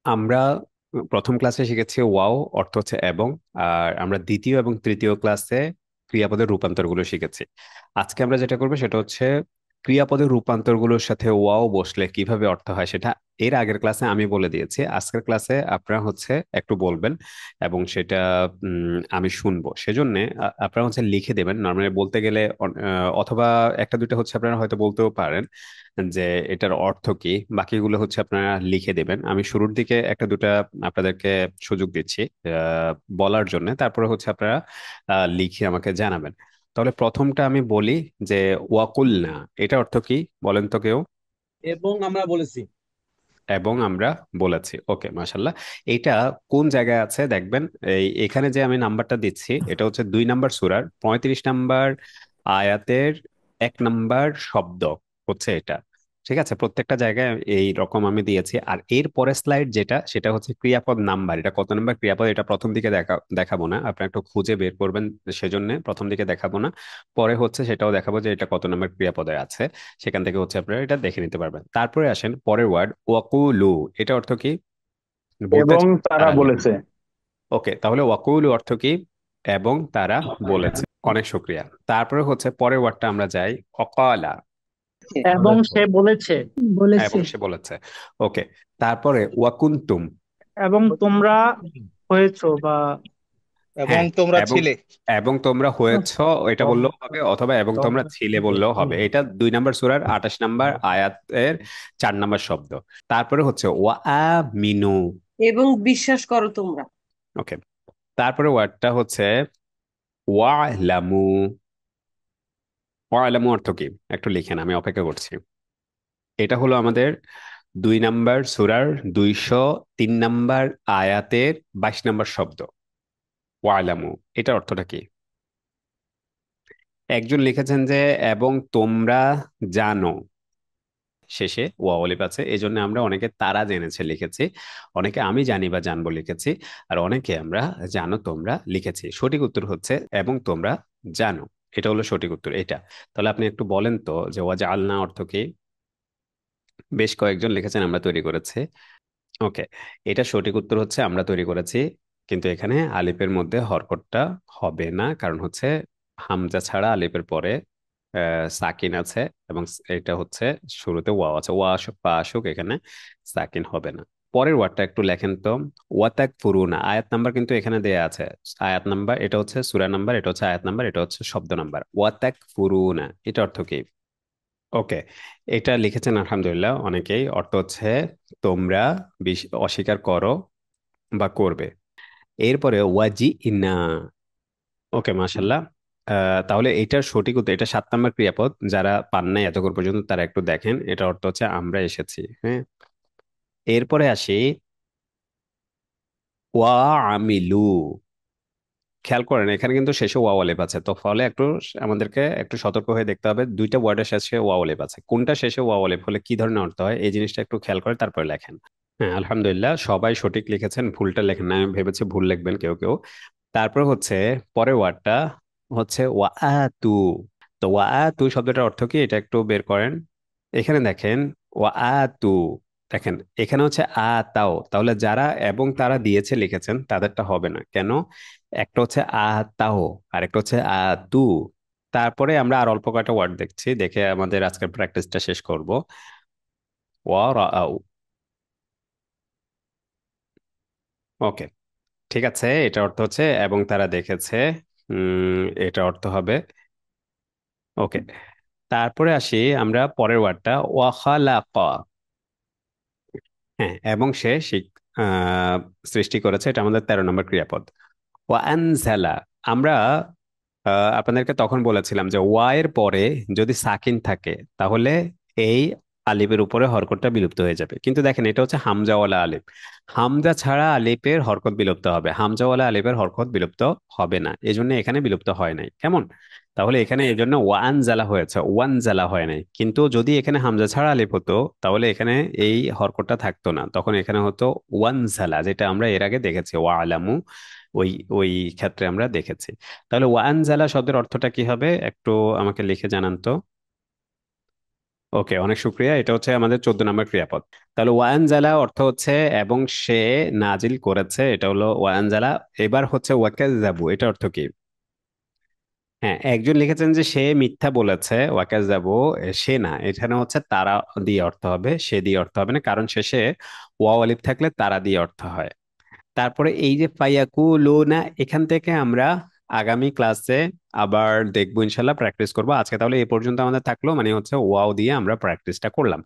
আমরা প্রথম ক্লাসে শিখেছি ওয়াও অর্থ হচ্ছে এবং। আর আমরা দ্বিতীয় এবং তৃতীয় ক্লাসে ক্রিয়াপদের রূপান্তরগুলো শিখেছি। আজকে আমরা যেটা করবো সেটা হচ্ছে ক্রিয়াপদের রূপান্তরগুলোর সাথে ওয়াও বসলে কিভাবে অর্থ হয় সেটা এর আগের ক্লাসে আমি বলে দিয়েছি। আজকের ক্লাসে আপনারা হচ্ছে একটু বলবেন এবং সেটা আমি শুনবো। সেজন্য আপনারা হচ্ছে লিখে দেবেন। নর্মালি বলতে গেলে অথবা একটা দুইটা হচ্ছে আপনারা হয়তো বলতেও পারেন যে এটার অর্থ কি। বাকিগুলো হচ্ছে আপনারা লিখে দেবেন। আমি শুরুর দিকে একটা দুটা আপনাদেরকে সুযোগ দিচ্ছি বলার জন্য, তারপরে হচ্ছে আপনারা লিখে আমাকে জানাবেন। তাহলে প্রথমটা আমি বলি যে ওয়াকুলনা, এটা অর্থ কি বলেন তো কেউ? এবং আমরা বলেছি। এবং আমরা বলেছি। ওকে, মাশাল্লাহ। এইটা কোন জায়গায় আছে দেখবেন। এখানে যে আমি নাম্বারটা দিচ্ছি এটা হচ্ছে 2 নাম্বার সূরার 35 নাম্বার আয়াতের 1 নাম্বার শব্দ হচ্ছে এটা। ঠিক আছে, প্রত্যেকটা জায়গায় এই রকম আমি দিয়েছি। আর এর পরের স্লাইড যেটা সেটা হচ্ছে ক্রিয়াপদ নাম্বার, এটা কত নাম্বার ক্রিয়াপদ এটা প্রথম দিকে দেখাবো না, আপনি একটু খুঁজে বের করবেন। সেজন্য প্রথম দিকে দেখাবো না। পরে হচ্ছে সেটাও দেখাবো যে এটা কত নাম্বার ক্রিয়াপদে আছে। সেখান থেকে হচ্ছে আপনারা এটা দেখে নিতে পারবেন। তারপরে আসেন পরের ওয়ার্ড ওয়াকুলু। এটা অর্থ কি বলতে এবং চাই তারা তারা লিখবে। বলেছে। ওকে, তাহলে ওয়াকুলু অর্থ কি? এবং তারা বলেছে। অনেক শুক্রিয়া। তারপরে হচ্ছে পরের ওয়ার্ডটা আমরা যাই। অকালা। এবং সে বলেছে। এবং বলেছে। সে বলেছে। ওকে, তারপরে ওয়াকুন্তুম। এবং তোমরা হয়েছো বা এবং হ্যাঁ, তোমরা এবং ছিলে। এবং তোমরা হয়েছ এটা বললেও হবে, অথবা এবং তোমরা ছিলে বললেও হবে। এটা 2 নাম্বার সূরার 28 নাম্বার আয়াতের 4 নাম্বার শব্দ। তারপরে হচ্ছে ওয়া মিনু। এবং বিশ্বাস করো তোমরা। ওকে, তারপরে ওয়ার্ডটা হচ্ছে ওয়ালামু। ওয়ালামু অর্থ কি একটু লিখেন, আমি অপেক্ষা করছি। এটা হলো আমাদের 2 নাম্বার সূরার 203 নাম্বার আয়াতের 22 নাম্বার শব্দ। ওয়ালামু, এটার অর্থটা কি? একজন লিখেছেন যে এবং তোমরা জানো, শেষে ওয়া অলিফ আছে, এই জন্য আমরা অনেকে তারা জেনেছে লিখেছি, অনেকে আমি জানি বা জানবো লিখেছি, আর অনেকে আমরা জানো তোমরা লিখেছি। সঠিক উত্তর হচ্ছে এবং তোমরা জানো। এটা হলো সঠিক উত্তর এটা। তাহলে আপনি একটু বলেন তো যে ওয়া জাআলনা অর্থ কি? বেশ কয়েকজন লিখেছেন আমরা তৈরি করেছি। ওকে, এটা সঠিক উত্তর হচ্ছে আমরা তৈরি করেছি। কিন্তু এখানে আলিফের মধ্যে হরকতটা হবে না, কারণ হচ্ছে হামজা ছাড়া আলিফের পরে সাকিন আছে। এবং এটা হচ্ছে শুরুতে ওয়াও আছে, ওয়া আসুক বা আসুক, এখানে সাকিন হবে না। পরের ওয়ার্ডটা একটু লেখেন তো। ওয়াতাক ফুরুনা, আয়াত নাম্বার কিন্তু এখানে দেয়া আছে। আয়াত নাম্বার এটা হচ্ছে সূরা নাম্বার, এটা হচ্ছে আয়াত নাম্বার, এটা হচ্ছে শব্দ নাম্বার। ওয়াতাক ফুরুনা, এটা অর্থ কি? ওকে, এটা লিখেছেন আলহামদুলিল্লাহ অনেকেই। অর্থ হচ্ছে তোমরা অস্বীকার করো বা করবে। এরপরে ওয়াজি ইনা। ওকে, মাশাল্লাহ। তাহলে এটার সঠিক উত্তর, এটা 7 নাম্বার ক্রিয়াপদ। যারা পান নাই এতক্ষণ পর্যন্ত তারা একটু দেখেন, এটা অর্থ হচ্ছে আমরা এসেছি। হ্যাঁ, এরপরে আসি ওয়া আমিলু। খেয়াল করেন এখানে কিন্তু শেষে ওয়াও আলিফ আছে, তো ফলে একটু আমাদেরকে একটু সতর্ক হয়ে দেখতে হবে। 2টা ওয়ার্ডের শেষে ওয়াও আলিফ আছে, কোনটা শেষে ওয়াও আলিফ হলে কি ধরনের অর্থ হয় এই জিনিসটা একটু খেয়াল করে তারপরে লেখেন। হ্যাঁ, আলহামদুলিল্লাহ সবাই সঠিক লিখেছেন, ভুলটা লেখেন না। আমি ভেবেছি ভুল লিখবেন কেউ কেউ। তারপর হচ্ছে পরের ওয়ার্ডটা হচ্ছে ওয়াআতু। তো ওয়াআতু শব্দটার অর্থ কি এটা একটু বের করেন। এখানে দেখেন ওয়াআতু, দেখেন এখানে হচ্ছে আতাও, তাহলে যারা এবং তারা দিয়েছে লিখেছেন তাদেরটা হবে না কেন? একটা হচ্ছে আতাও আর একটা হচ্ছে আতু। তারপরে আমরা আর অল্প কয়েকটা ওয়ার্ড দেখছি, দেখে আমাদের আজকের প্র্যাকটিসটা শেষ করব। ওয়ারাআউ। ওকে, ঠিক আছে, এটা অর্থ হচ্ছে এবং তারা দেখেছে। এটা অর্থ হবে। ওকে, তারপরে আসি আমরা পরের ওয়ার্ডটা ওয়াখালাকা। হ্যাঁ, এবং সে সৃষ্টি করেছে, এটা আমাদের 13 নম্বর ক্রিয়াপদ। ওয়ানজালা, আমরা আপনাদেরকে তখন বলেছিলাম যে ওয়া এর পরে যদি সাকিন থাকে তাহলে এই আলিফের উপরে হরকতটা বিলুপ্ত হয়ে যাবে। কিন্তু দেখেন এটা হচ্ছে হামজাওয়ালা আলিফ, হামজা ছাড়া আলিফের হরকত বিলুপ্ত হবে, হামজাওয়ালা আলিফের হরকত বিলুপ্ত হবে না, এই জন্য এখানে বিলুপ্ত হয় নাই। কেমন? তাহলে এখানে এই জন্য ওয়ান জালা হয়েছে, ওয়ান জালা হয় নাই। কিন্তু যদি এখানে হামজা ছাড়া আলিফ হতো তাহলে এখানে এই হরকতটা থাকতো না, তখন এখানে হতো ওয়ান জালা, যেটা আমরা এর আগে দেখেছি ওয়া আলামু। ওই ওই ক্ষেত্রে আমরা দেখেছি। তাহলে ওয়ানজালা শব্দের অর্থটা কি হবে একটু আমাকে লিখে জানান তো। ওকে, অনেক শুক্রিয়া। এটা হচ্ছে আমাদের 14 নম্বর ক্রিয়াপদ। তাহলে ওয়ানজালা অর্থ হচ্ছে এবং সে নাজিল করেছে, এটা হলো ওয়ানজালা। এবার হচ্ছে ওয়াকাজ্জাবু, এটা অর্থ কি? হ্যাঁ, একজন লিখেছেন যে সে মিথ্যা বলেছে, ওয়াকাজ্জাবু। সে না, এখানে হচ্ছে তারা দিয়ে অর্থ হবে, সে দিয়ে অর্থ হবে না, কারণ শেষে ওয়াও আলিফ থাকলে তারা দিয়ে অর্থ হয়। তারপরে এই যে ফায়াকুলুনা, এখান থেকে আমরা আগামী ক্লাসে আবার দেখবো, ইনশাল্লাহ প্র্যাকটিস করবো। আজকে তাহলে এই পর্যন্ত আমাদের থাকলো, মানে হচ্ছে ওয়াও দিয়ে আমরা প্র্যাকটিসটা করলাম।